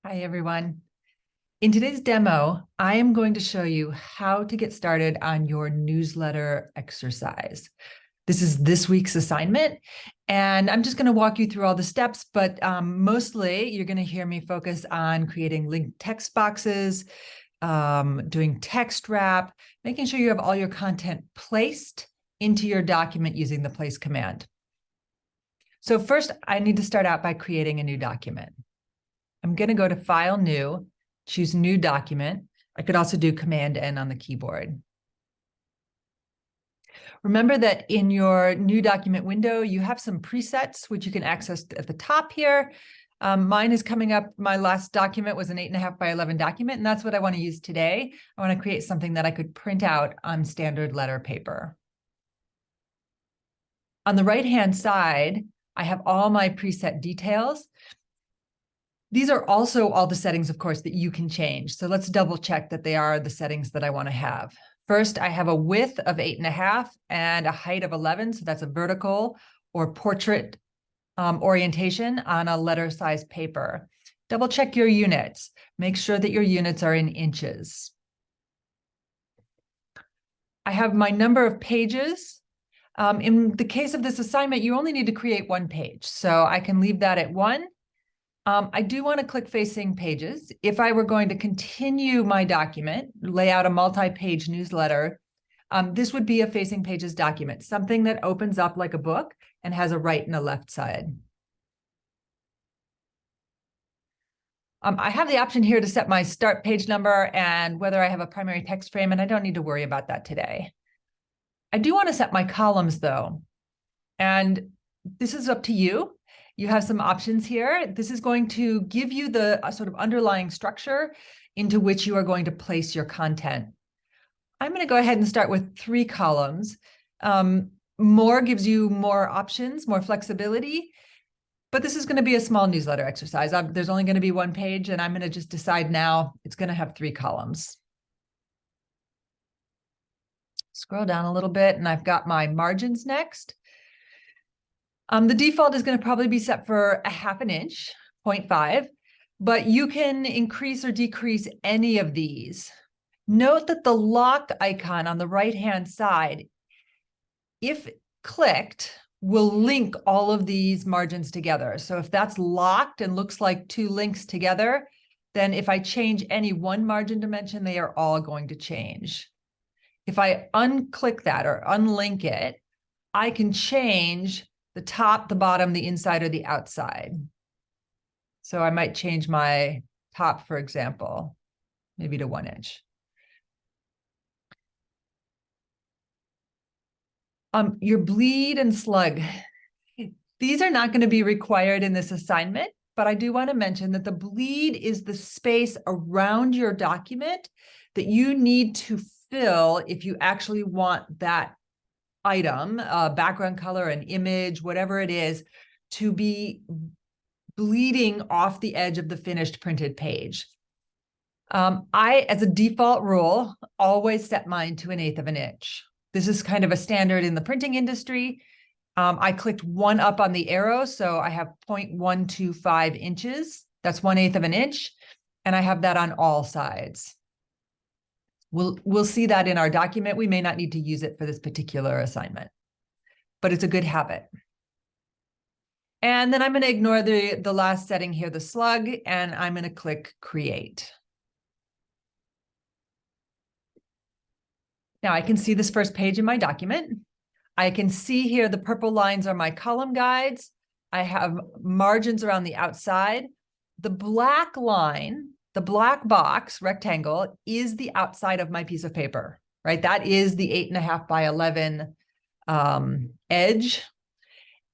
Hi, everyone. In today's demo, I am going to show you how to get started on your newsletter exercise. This is this week's assignment, and I'm just going to walk you through all the steps, but mostly you're going to hear me focus on creating linked text boxes, doing text wrap, making sure you have all your content placed into your document using the place command. So first, I need to start out by creating a new document. I'm going to go to File, New, choose New Document. I could also do Command N on the keyboard. Remember that in your new document window, you have some presets, which you can access at the top here. Mine is coming up. My last document was an 8.5 by 11 document, and that's what I want to use today. I want to create something that I could print out on standard letter paper. On the right-hand side, I have all my preset details. These are also all the settings, of course, that you can change. So let's double check that they are the settings that I want to have. First, I have a width of 8.5 and a height of 11. So that's a vertical or portrait orientation on a letter size paper. Double check your units. Make sure that your units are in inches. I have my number of pages. In the case of this assignment, you only need to create one page. So I can leave that at 1. I do want to click facing pages. If I were going to continue my document, lay out a multi-page newsletter, this would be a facing pages document, something that opens up like a book and has a right and a left side. I have the option here to set my start page number and whether I have a primary text frame, and I don't need to worry about that today. I do want to set my columns though, and this is up to you. You have some options here. This is going to give you the sort of underlying structure into which you are going to place your content. I'm going to go ahead and start with 3 columns. More gives you more options, more flexibility, but this is going to be a small newsletter exercise. There's only going to be 1 page, and I'm going to just decide now it's going to have 3 columns. Scroll down a little bit, and I've got my margins next. The default is going to probably be set for 1/2 inch, 0.5, but you can increase or decrease any of these. Note that the lock icon on the right-hand side, if clicked, will link all of these margins together. So if that's locked and looks like 2 links together, then if I change any one margin dimension, they are all going to change. If I unclick that or unlink it, I can change the top, the bottom, the inside, or the outside. So I might change my top, for example, maybe to 1 inch. Your bleed and slug. These are not going to be required in this assignment, but I do want to mention that the bleed is the space around your document that you need to fill if you actually want that item, background color, an image, whatever it is, to be bleeding off the edge of the finished printed page. I, as a default rule, always set mine to 1/8 of an inch. This is kind of a standard in the printing industry. I clicked 1 up on the arrow, so I have 0.125 inches. That's 1/8 of an inch, and I have that on all sides. We'll see that in our document. We may not need to use it for this particular assignment, but it's a good habit. And then I'm going to ignore the last setting here, the slug, and I'm going to click Create. Now I can see this first page in my document. I can see here the purple lines are my column guides. I have margins around the outside. The black line, the black box rectangle, is the outside of my piece of paper, right? That is the 8.5 by 11 edge.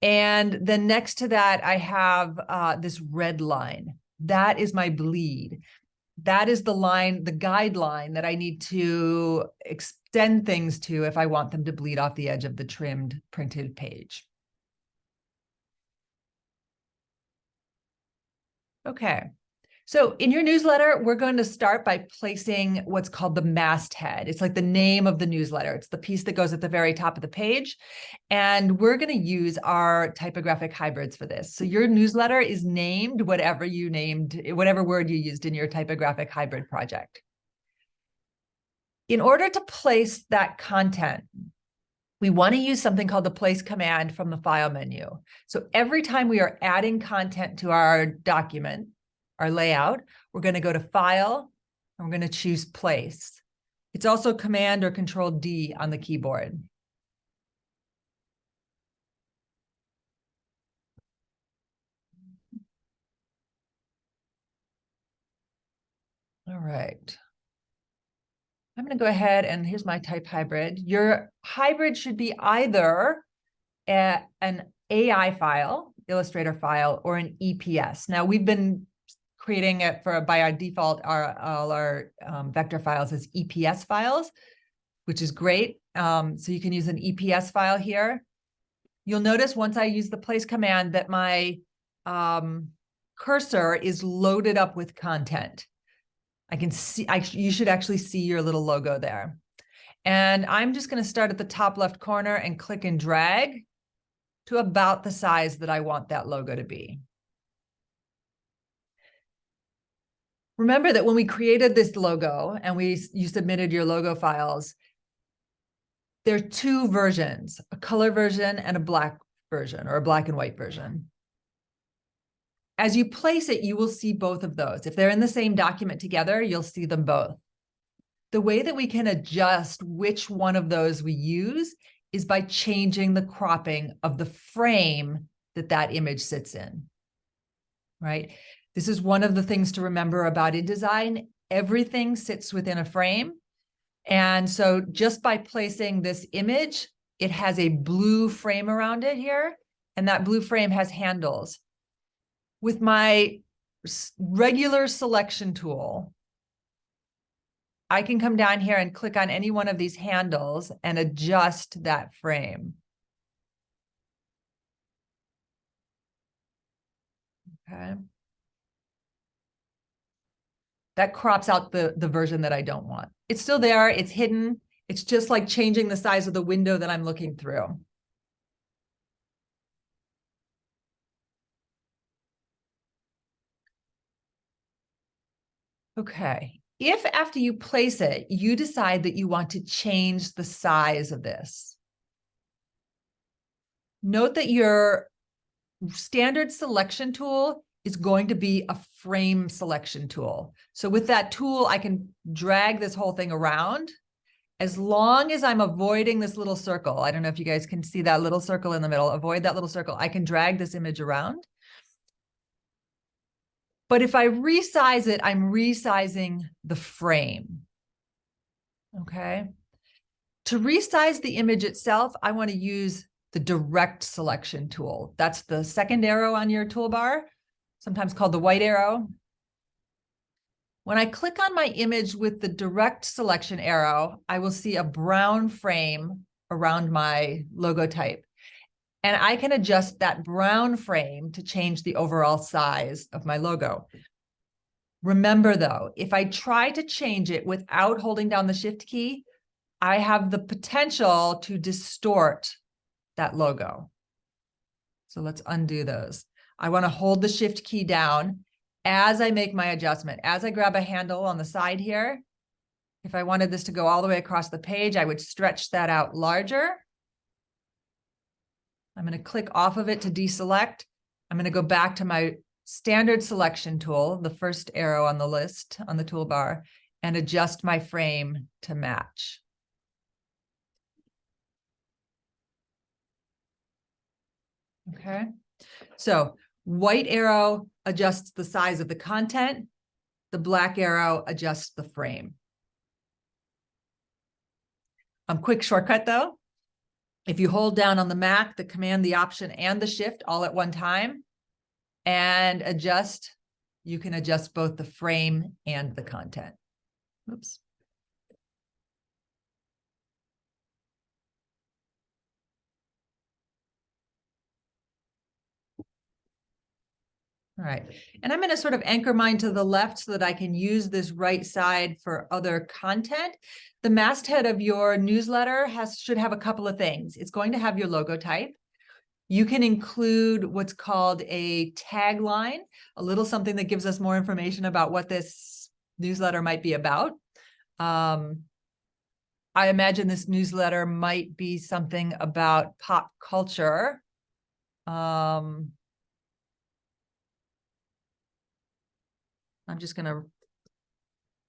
And then next to that, I have this red line. That is my bleed. That is the line, the guideline that I need to extend things to if I want them to bleed off the edge of the trimmed printed page. Okay. So in your newsletter, we're going to start by placing what's called the masthead. It's like the name of the newsletter. It's the piece that goes at the very top of the page. And we're going to use our typographic hybrids for this. So your newsletter is named whatever word you used in your typographic hybrid project. In order to place that content, we want to use something called the place command from the file menu. So every time we are adding content to our document, our layout, we're going to go to File, and we're going to choose Place. It's also Command or Control D on the keyboard. All right. I'm going to go ahead and here's my type hybrid. Your hybrid should be either an AI file, Illustrator file, or an EPS. Now we've been creating it by our default, all our vector files as EPS files, which is great. So you can use an EPS file here. You'll notice once I use the place command that my cursor is loaded up with content. I can see, you should actually see your little logo there. And I'm just going to start at the top left corner and click and drag to about the size that I want that logo to be. Remember that when we created this logo and you submitted your logo files, there are two versions, a color version and a black version, or a black and white version. As you place it, you will see both of those. If they're in the same document together, you'll see them both. The way that we can adjust which one of those we use is by changing the cropping of the frame that image sits in, right? This is one of the things to remember about InDesign. Everything sits within a frame. And so just by placing this image, it has a blue frame around it here, and that blue frame has handles. With my regular selection tool, I can come down here and click on any one of these handles and adjust that frame. Okay. That crops out the version that I don't want. It's still there, it's hidden. It's just like changing the size of the window that I'm looking through. Okay, if after you place it, you decide that you want to change the size of this, note that your standard selection tool is going to be a frame selection tool. So with that tool, I can drag this whole thing around as long as I'm avoiding this little circle. I don't know if you guys can see that little circle in the middle. Avoid that little circle. I can drag this image around. But if I resize it, I'm resizing the frame. Okay. To resize the image itself, I want to use the direct selection tool. That's the second arrow on your toolbar, sometimes called the white arrow. When I click on my image with the direct selection arrow, I will see a brown frame around my logo type. And I can adjust that brown frame to change the overall size of my logo. Remember though, if I try to change it without holding down the Shift key, I have the potential to distort that logo. So let's undo those. I want to hold the Shift key down as I make my adjustment. As I grab a handle on the side here, if I wanted this to go all the way across the page, I would stretch that out larger. I'm going to click off of it to deselect. I'm going to go back to my standard selection tool, the first arrow on the list on the toolbar, and adjust my frame to match. Okay, so white arrow adjusts the size of the content. The black arrow adjusts the frame. Quick shortcut though. If you hold down on the Mac, the Command, the Option, and the Shift all at one time and adjust, you can adjust both the frame and the content. Oops. All right, and I'm going to sort of anchor mine to the left so that I can use this right side for other content. The masthead of your newsletter should have a couple of things. It's going to have your logo type. You can include what's called a tagline, a little something that gives us more information about what this newsletter might be about. I imagine this newsletter might be something about pop culture. I'm just going to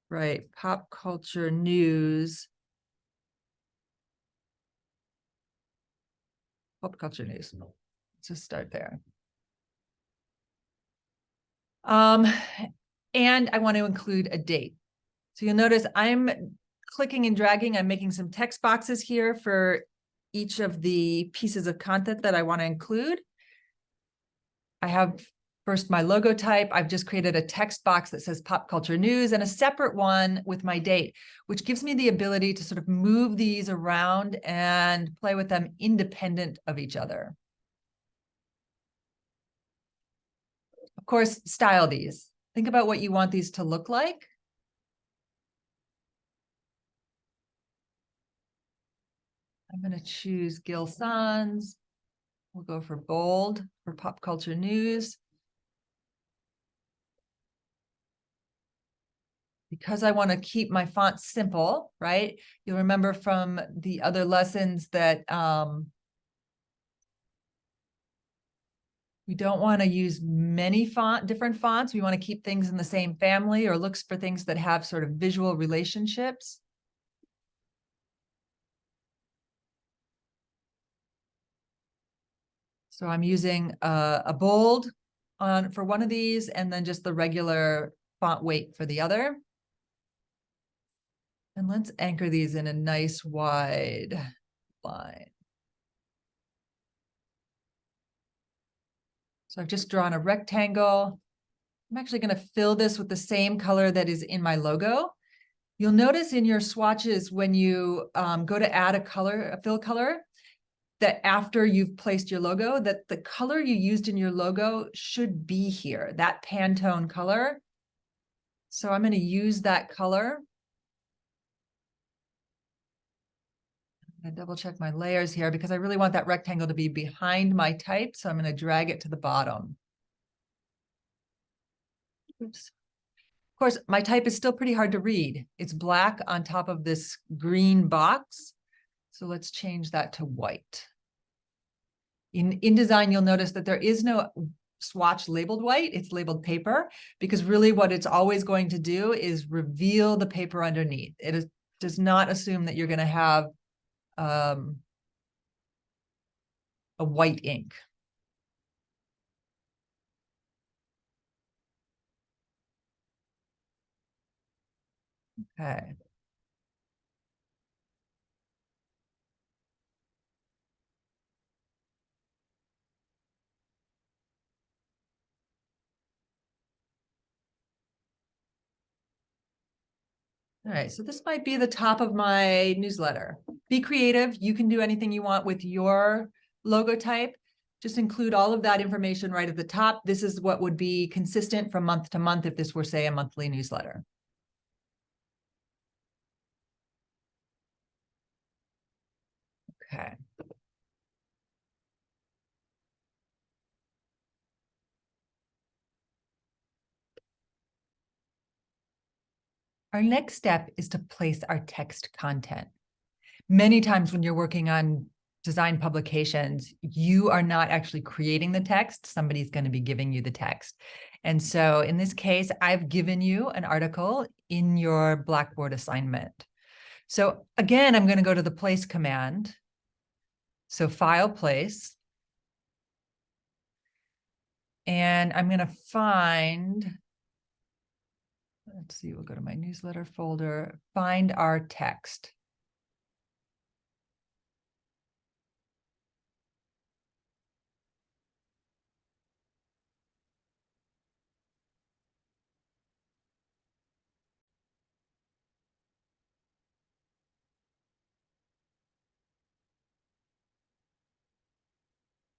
write pop culture news. Pop culture news. Let's just start there. And I want to include a date. So you'll notice I'm clicking and dragging. I'm making some text boxes here for each of the pieces of content that I want to include. I have first my logo type. I've just created a text box that says pop culture news and a separate one with my date, which gives me the ability to sort of move these around and play with them independent of each other. Of course, style these. Think about what you want these to look like. I'm going to choose Gil Sans. We'll go for bold for pop culture news. Because I want to keep my font simple, right? You'll remember from the other lessons that we don't want to use many different fonts. We want to keep things in the same family or looks for things that have sort of visual relationships. So I'm using a bold for one of these and then just the regular font weight for the other. And let's anchor these in a nice wide line. So I've just drawn a rectangle. I'm actually going to fill this with the same color that is in my logo. You'll notice in your swatches when you go to add a fill color, that after you've placed your logo, that the color you used in your logo should be here, that Pantone color. So I'm going to use that color. I'm going to double check my layers here because I really want that rectangle to be behind my type. So I'm going to drag it to the bottom. Oops. Of course, my type is still pretty hard to read. It's black on top of this green box. So let's change that to white. In InDesign, you'll notice that there is no swatch labeled white. It's labeled paper because really what it's always going to do is reveal the paper underneath. Does not assume that you're going to have a white ink. Okay. All right, so this might be the top of my newsletter. Be creative. You can do anything you want with your logo type. Just include all of that information right at the top. This is what would be consistent from month to month if this were, say, a monthly newsletter. Okay. Our next step is to place our text content. Many times when you're working on design publications, you are not actually creating the text. Somebody's going to be giving you the text. And so in this case, I've given you an article in your Blackboard assignment. So again, I'm going to go to the place command. So file place. And I'm going to find, let's see, we'll go to my newsletter folder, find our text.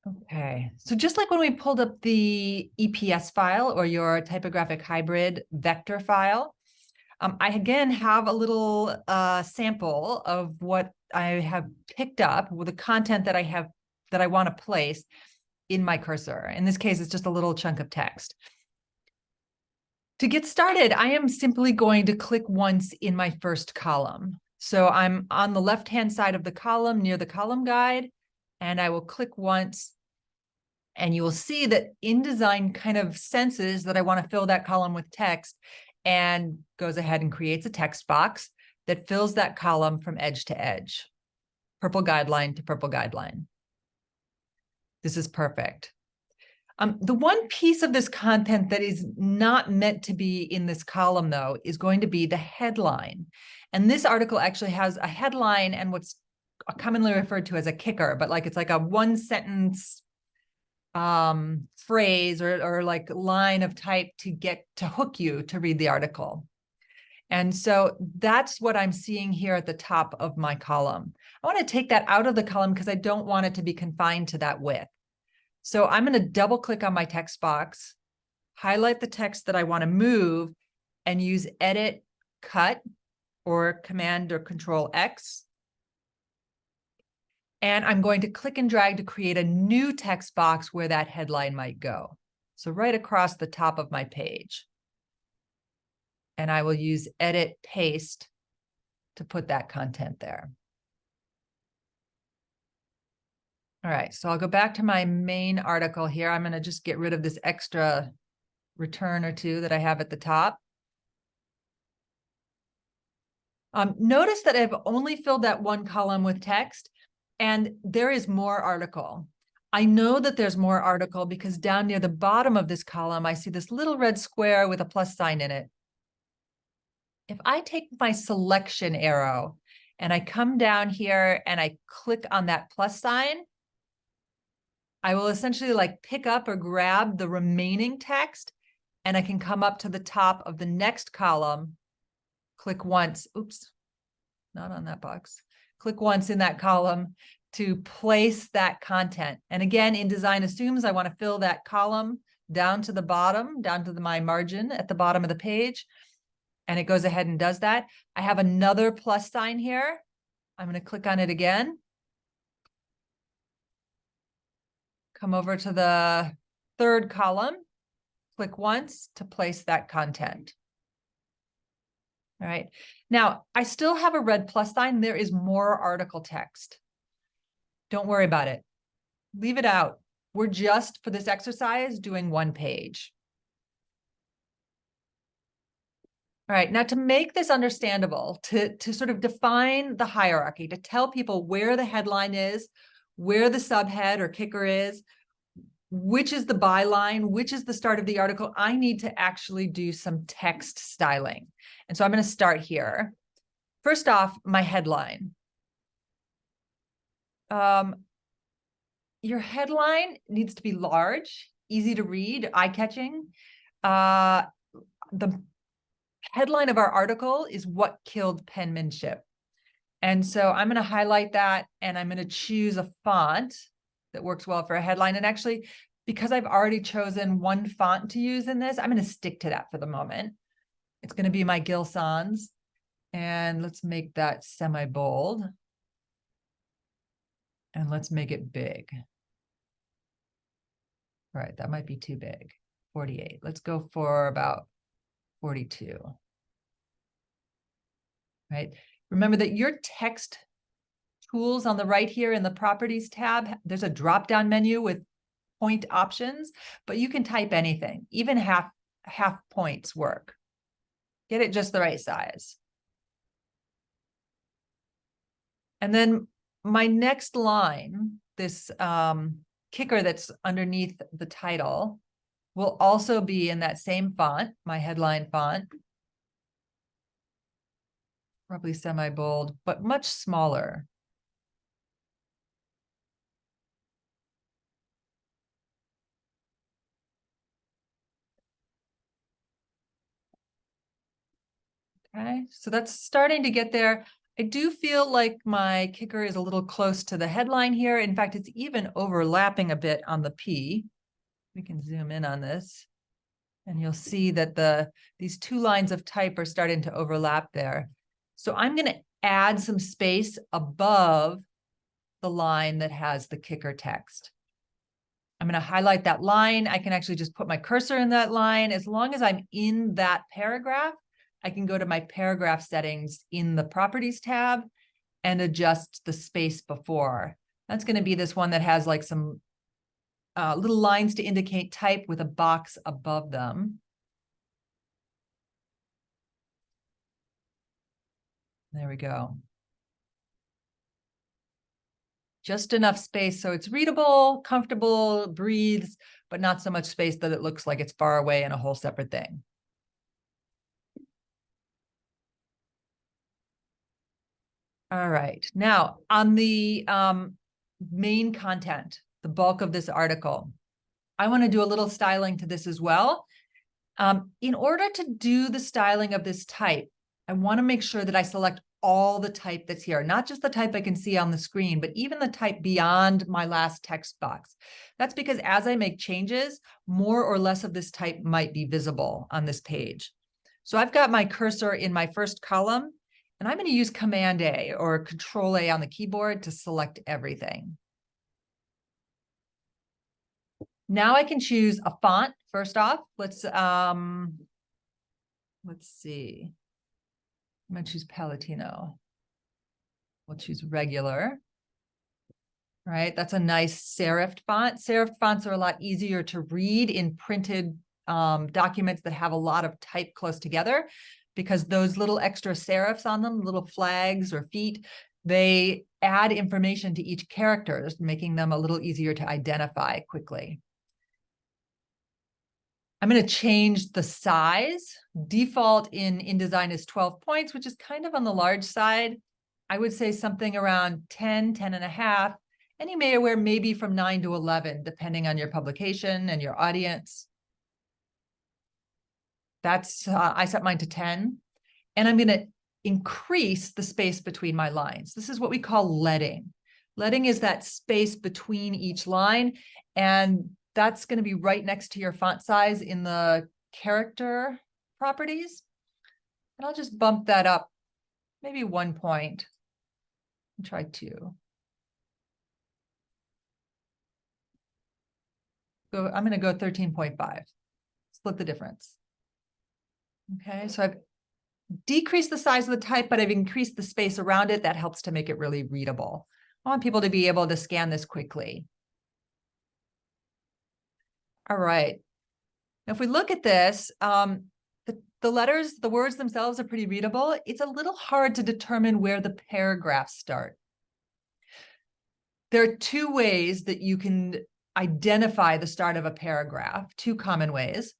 Okay, so just like when we pulled up the EPS file or your typographic hybrid vector file, I again have a little sample of what I have picked up with the content that I have that I want to place in my cursor. In this case, it's just a little chunk of text. To get started, I am simply going to click once in my first column. So I'm on the left-hand side of the column near the column guide, and I will click once. And you will see that InDesign kind of senses that I want to fill that column with text and goes ahead and creates a text box that fills that column from edge to edge, purple guideline to purple guideline. This is perfect. The one piece of this content that is not meant to be in this column, though, is going to be the headline. And this article actually has a headline and what's commonly referred to as a kicker, but like it's like a one sentence phrase or like line of type to get to hook you to read the article. And so that's what I'm seeing here at the top of my column. I want to take that out of the column because I don't want it to be confined to that width. So I'm going to double click on my text box, highlight the text that I want to move, and use Edit, Cut, or Command or Control X. And I'm going to click and drag to create a new text box where that headline might go. So right across the top of my page. And I will use Edit, Paste to put that content there. All right, so I'll go back to my main article here. I'm going to just get rid of this extra return or two that I have at the top. Notice that I've only filled that one column with text, and there is more article. I know that there's more article because down near the bottom of this column, I see this little red square with a plus sign in it. If I take my selection arrow and I come down here and I click on that plus sign, I will essentially like pick up or grab the remaining text, and I can come up to the top of the next column, click once, oops, not on that box, click once in that column to place that content. And again, InDesign assumes I want to fill that column down to the bottom, down to my margin at the bottom of the page. And it goes ahead and does that. I have another plus sign here. I'm going to click on it again. Come over to the third column, click once to place that content. All right. Now, I still have a red plus sign. There is more article text. Don't worry about it. Leave it out. We're just, for this exercise, doing one page. All right, now to make this understandable, to sort of define the hierarchy, to tell people where the headline is, where the subhead or kicker is, which is the byline, which is the start of the article, I need to actually do some text styling. And so I'm going to start here. First off, my headline. Your headline needs to be large, easy to read, eye-catching. The headline of our article is what killed penmanship. And so I'm going to highlight that, and I'm going to choose a font that works well for a headline. And actually, because I've already chosen one font to use in this, I'm going to stick to that for the moment. It's going to be my Gil Sans. And let's make that semi-bold. And let's make it big. All right, that might be too big. 48. Let's go for about 42. Right? Remember that your text tools on the right here in the Properties tab, there's a drop-down menu with point options, but you can type anything, even half points work. Get it just the right size. And then my next line, this kicker that's underneath the title, will also be in that same font, my headline font. Probably semi-bold, but much smaller. Okay, so that's starting to get there. I do feel like my kicker is a little close to the headline here. In fact, it's even overlapping a bit on the P. We can zoom in on this, and you'll see that these two lines of type are starting to overlap there. So I'm going to add some space above the line that has the kicker text. I'm going to highlight that line. I can actually just put my cursor in that line. As long as I'm in that paragraph, I can go to my paragraph settings in the Properties tab and adjust the space before. That's going to be this one that has like some little lines to indicate type with a box above them. There we go. Just enough space so it's readable, comfortable, breathes, but not so much space that it looks like it's far away and a whole separate thing. All right, now on the main content, the bulk of this article, I want to do a little styling to this as well. In order to do the styling of this type, I want to make sure that I select all the type that's here, not just the type I can see on the screen, but even the type beyond my last text box. That's because as I make changes, more or less of this type might be visible on this page. So I've got my cursor in my first column, and I'm going to use Command A or Control A on the keyboard to select everything. Now I can choose a font first off. Let's see. I'm going to choose Palatino. We'll choose regular. Right, that's a nice serifed font. Serif fonts are a lot easier to read in printed documents that have a lot of type close together, because those little extra serifs on them, little flags or feet, they add information to each character, making them a little easier to identify quickly. I'm going to change the size. Default in InDesign is 12 points, which is kind of on the large side. I would say something around 10, 10 and a half. And you may wear maybe from 9 to 11, depending on your publication and your audience. That's, I set mine to 10. And I'm going to increase the space between my lines. This is what we call leading. Leading is that space between each line. And that's going to be right next to your font size in the character properties. And I'll just bump that up maybe 1 point and try 2. I'm going to go 13.5. Split the difference. Okay, so I've decreased the size of the type, but I've increased the space around it. That helps to make it really readable. I want people to be able to scan this quickly. All right. Now, if we look at this, the letters, the words themselves are pretty readable. It's a little hard to determine where the paragraphs start. There are 2 ways that you can identify the start of a paragraph, 2 common ways.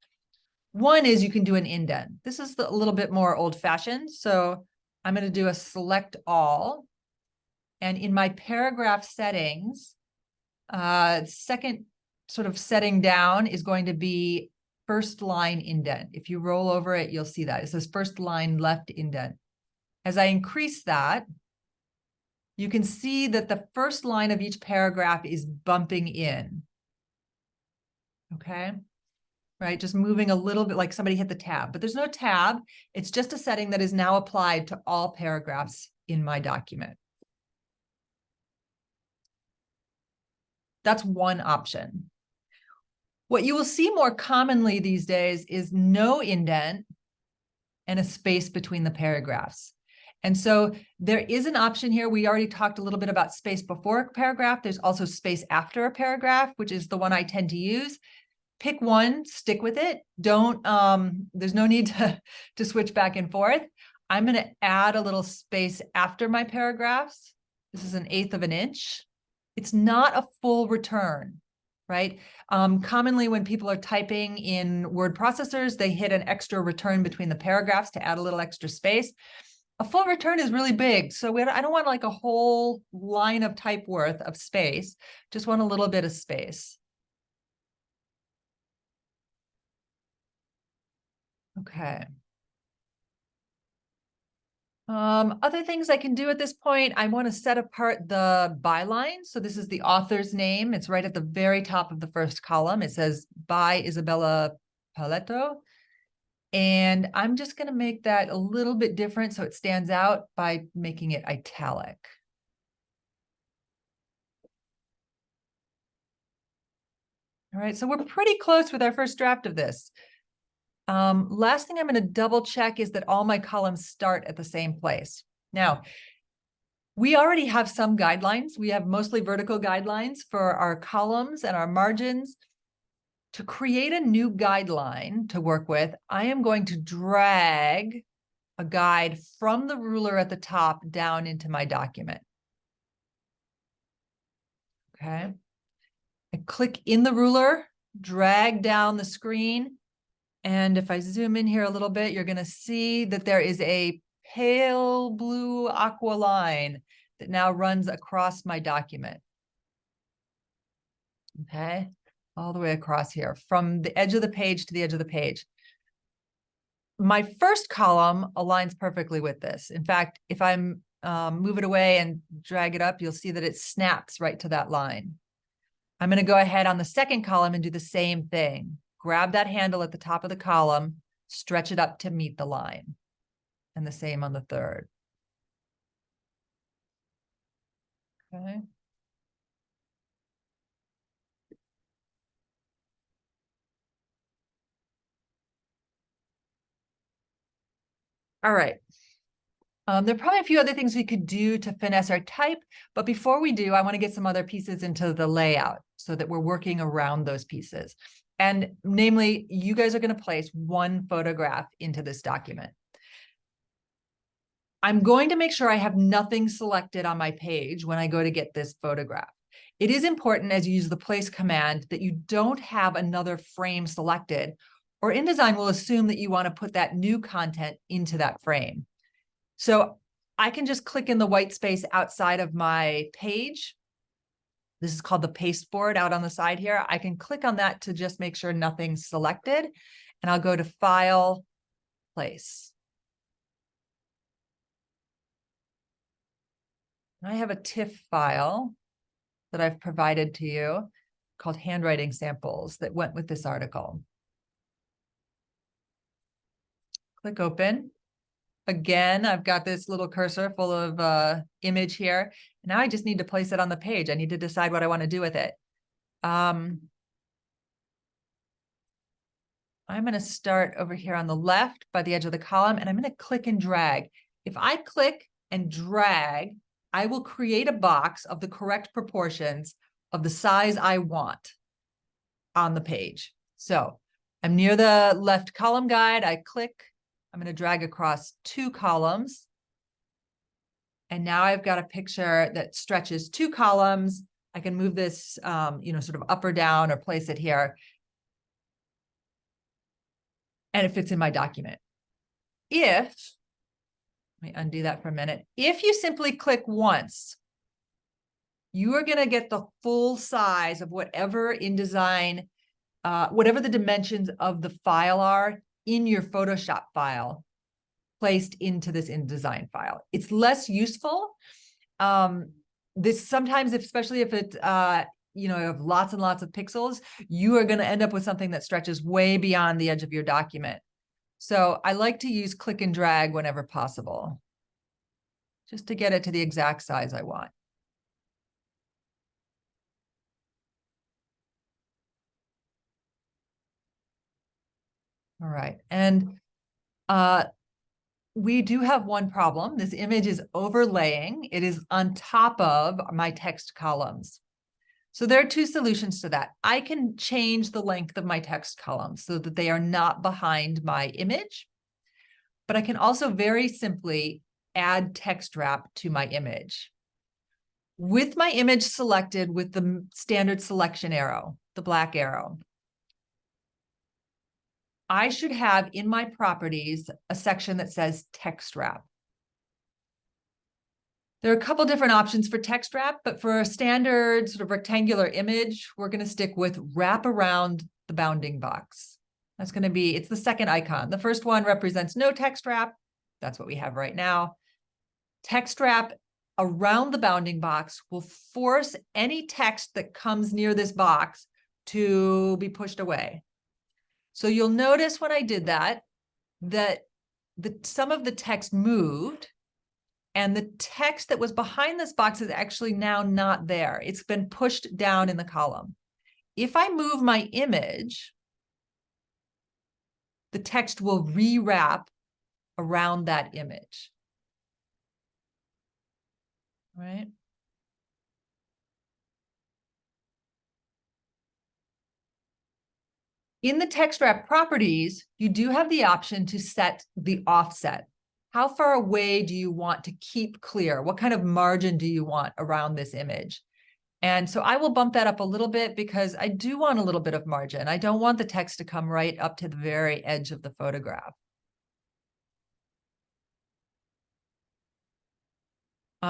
One is you can do an indent. This is a little bit more old-fashioned. So I'm going to do a select all. And in my paragraph settings, second sort of setting down is going to be first line indent. If you roll over it, you'll see that. It says first line left indent. As I increase that, you can see that the first line of each paragraph is bumping in. Okay, right? Just moving a little bit like somebody hit the tab, but there's no tab. It's just a setting that is now applied to all paragraphs in my document. That's one option. What you will see more commonly these days is no indent and a space between the paragraphs. And so there is an option here. We already talked a little bit about space before a paragraph. There's also space after a paragraph, which is the one I tend to use. Pick one, stick with it. Don't, there's no need to switch back and forth. I'm going to add a little space after my paragraphs. This is 1/8 of an inch. It's not a full return, right? Commonly when people are typing in word processors, they hit an extra return between the paragraphs to add a little extra space. A full return is really big. So I don't want like a whole line of type worth of space. Just want a little bit of space. Okay. Other things I can do at this point, I want to set apart the byline. So this is the author's name. It's right at the very top of the first column. It says by Isabella Paletto. And I'm just going to make that a little bit different so it stands out by making it italic. All right, so we're pretty close with our first draft of this. Last thing I'm going to double check is that all my columns start at the same place. Now, we already have some guidelines. We have mostly vertical guidelines for our columns and our margins. To create a new guideline to work with, I am going to drag a guide from the ruler at the top down into my document. Okay. I click in the ruler, drag down the screen. And if I zoom in here a little bit, you're going to see that there is a pale blue aqua line that now runs across my document. Okay, all the way across here, from the edge of the page to the edge of the page. My first column aligns perfectly with this. In fact, if I move it away and drag it up, you'll see that it snaps right to that line. I'm going to go ahead on the second column and do the same thing. Grab that handle at the top of the column, stretch it up to meet the line. And the same on the third. Okay. All right. There are probably a few other things we could do to finesse our type, but before we do, I want to get some other pieces into the layout so that we're working around those pieces. And namely, you guys are going to place one photograph into this document. I'm going to make sure I have nothing selected on my page when I go to get this photograph. It is important as you use the place command that you don't have another frame selected, or InDesign will assume that you want to put that new content into that frame. So I can just click in the white space outside of my page. This is called the paste board out on the side here. I can click on that to just make sure nothing's selected. And I'll go to File, Place. I have a TIFF file that I've provided to you called handwriting samples that went with this article. Click open. Again, I've got this little cursor full of image here. Now I just need to place it on the page. I need to decide what I want to do with it. I'm going to start over here on the left by the edge of the column, and I'm going to click and drag. If I click and drag, I will create a box of the correct proportions of the size I want on the page. So I'm near the left column guide. I click. I'm going to drag across 2 columns. And now I've got a picture that stretches 2 columns. I can move this, sort of up or down or place it here. And it fits in my document. Let me undo that for a minute. If you simply click once, you are going to get the full size of whatever InDesign, whatever the dimensions of the file are in your Photoshop file placed into this InDesign file. It's less useful. This sometimes, especially if it, you have lots and lots of pixels, you are going to end up with something that stretches way beyond the edge of your document. So I like to use click and drag whenever possible, just to get it to the exact size I want. All right, and we do have one problem. This image is overlaying. It is on top of my text columns. So there are 2 solutions to that. I can change the length of my text columns so that they are not behind my image, but I can also very simply add text wrap to my image. With my image selected with the standard selection arrow, the black arrow, I should have in my properties a section that says text wrap. There are a couple different options for text wrap, but for a standard sort of rectangular image, we're going to stick with wrap around the bounding box. That's going to be, it's the second icon. The first one represents no text wrap. That's what we have right now. Text wrap around the bounding box will force any text that comes near this box to be pushed away. So you'll notice when I did that, some of the text moved, and the text that was behind this box is actually now not there. It's been pushed down in the column. If I move my image, the text will rewrap around that image. Right? In the text wrap properties, you do have the option to set the offset. How far away do you want to keep clear? What kind of margin do you want around this image? And so I will bump that up a little bit because I do want a little bit of margin. I don't want the text to come right up to the very edge of the photograph.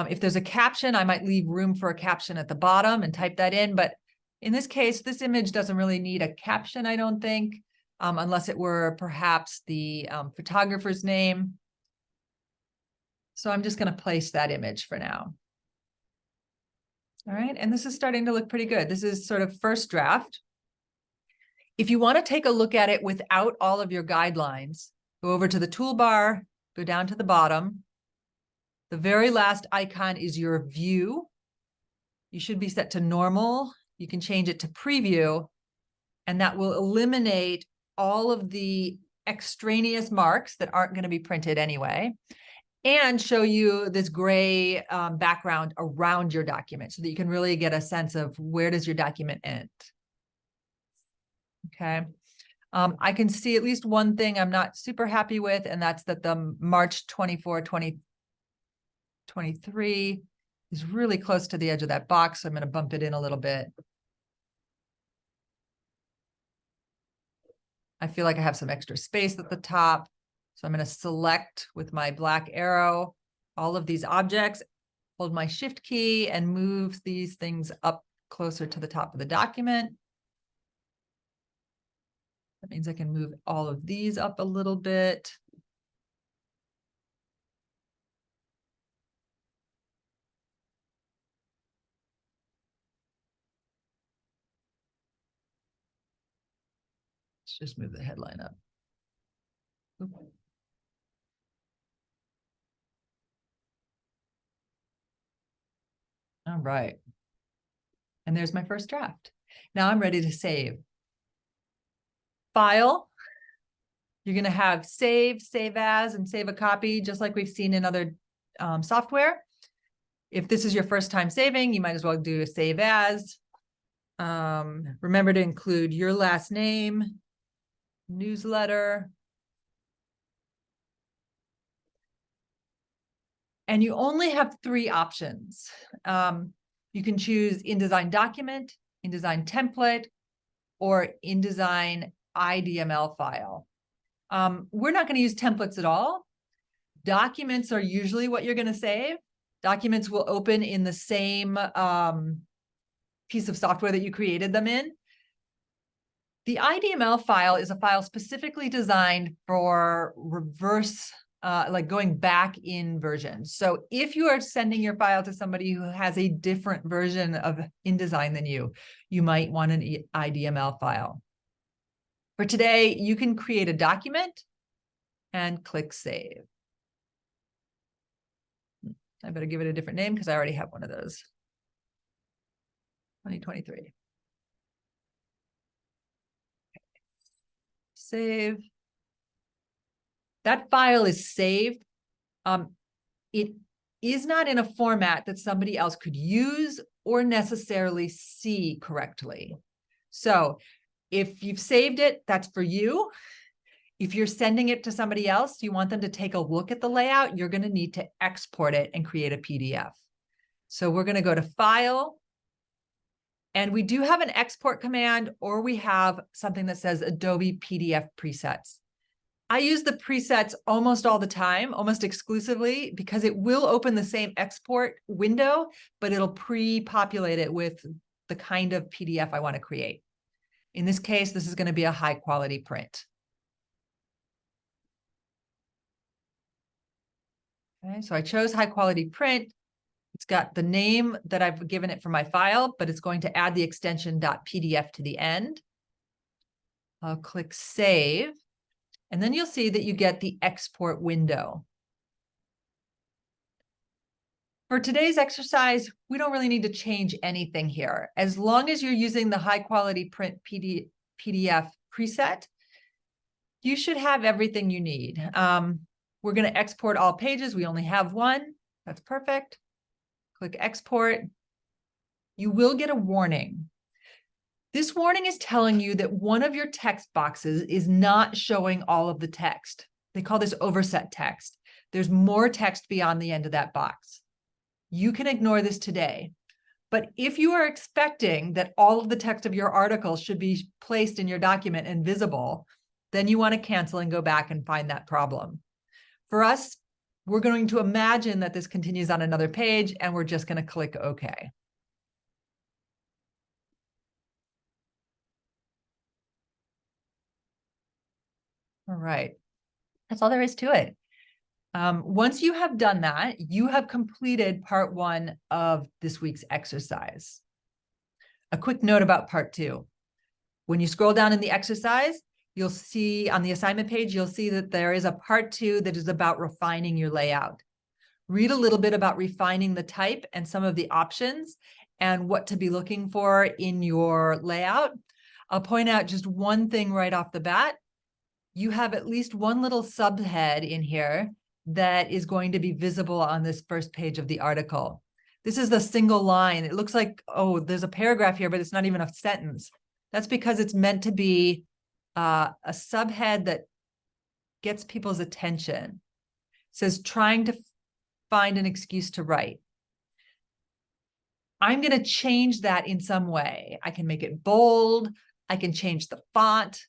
If there's a caption, I might leave room for a caption at the bottom and type that in. But in this case, this image doesn't really need a caption, I don't think, unless it were perhaps the photographer's name. So I'm just going to place that image for now. All right, and this is starting to look pretty good. This is sort of first draft. If you want to take a look at it without all of your guidelines, go over to the toolbar, go down to the bottom. The very last icon is your view. You should be set to normal. You can change it to preview, and that will eliminate all of the extraneous marks that aren't going to be printed anyway, and show you this gray background around your document so that you can really get a sense of where does your document end. Okay. I can see at least one thing I'm not super happy with, and that's that the March 24, 2023 is really close to the edge of that box. So I'm going to bump it in a little bit. I feel like I have some extra space at the top. So I'm going to select with my black arrow all of these objects, hold my shift key and move these things up closer to the top of the document. That means I can move all of these up a little bit. Let's just move the headline up. Oops. All right. And there's my first draft. Now I'm ready to save. File. You're going to have save, save as, and save a copy, just like we've seen in other software. If this is your first time saving, you might as well do a save as. Remember to include your last name, newsletter. And you only have 3 options. You can choose InDesign document, InDesign template, or InDesign IDML file. We're not going to use templates at all. Documents are usually what you're going to save. Documents will open in the same piece of software that you created them in. The IDML file is a file specifically designed for reverse, like going back in versions. So if you are sending your file to somebody who has a different version of InDesign than you, you might want an IDML file. For today, you can create a document and click Save. I better give it a different name because I already have one of those. 2023. Save. That file is saved. It is not in a format that somebody else could use or necessarily see correctly. So if you've saved it, that's for you. If you're sending it to somebody else, you want them to take a look at the layout, you're going to need to export it and create a PDF. So we're going to go to File. And we do have an export command, or we have something that says Adobe PDF presets. I use the presets almost all the time, almost exclusively, because it will open the same export window, but it'll pre-populate it with the kind of PDF I want to create. In this case, this is going to be a high quality print. Okay, so I chose high quality print. It's got the name that I've given it for my file, but it's going to add the extension .pdf to the end. I'll click save, and then you'll see that you get the export window. For today's exercise, we don't really need to change anything here. As long as you're using the high quality print PDF preset, you should have everything you need. We're going to export all pages. We only have one. That's perfect. Click export. You will get a warning. This warning is telling you that one of your text boxes is not showing all of the text. They call this overset text. There's more text beyond the end of that box. You can ignore this today. But if you are expecting that all of the text of your article should be placed in your document and visible, then you want to cancel and go back and find that problem. For us, we're going to imagine that this continues on another page, and we're just going to click OK. All right. That's all there is to it. Once you have done that, you have completed part 1 of this week's exercise. A quick note about part 2. When you scroll down in the exercise, you'll see on the assignment page, you'll see that there is a part 2 that is about refining your layout. Read a little bit about refining the type and some of the options and what to be looking for in your layout. I'll point out just one thing right off the bat. You have at least one little subhead in here that is going to be visible on this first page of the article. This is the single line. It looks like, oh, there's a paragraph here, but it's not even a sentence. That's because it's meant to be a subhead that gets people's attention. It says, trying to find an excuse to write. I'm going to change that in some way. I can make it bold. I can change the font.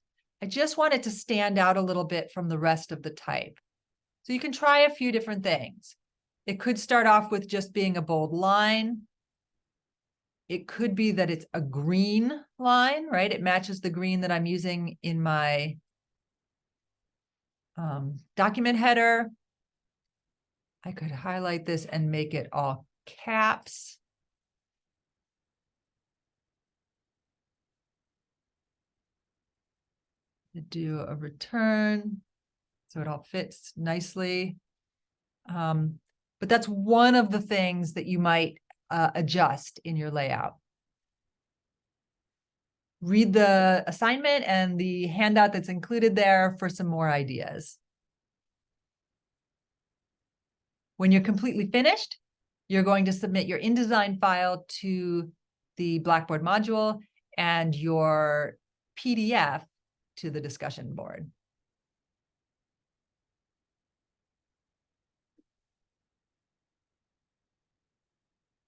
I just want it to stand out a little bit from the rest of the type. So you can try a few different things. It could start off with just being a bold line. It could be that it's a green line, right? It matches the green that I'm using in my document header. I could highlight this and make it all caps. Do a return so it all fits nicely. But that's one of the things that you might adjust in your layout. Read the assignment and the handout that's included there for some more ideas. When you're completely finished, you're going to submit your InDesign file to the Blackboard module and your PDF to the discussion board.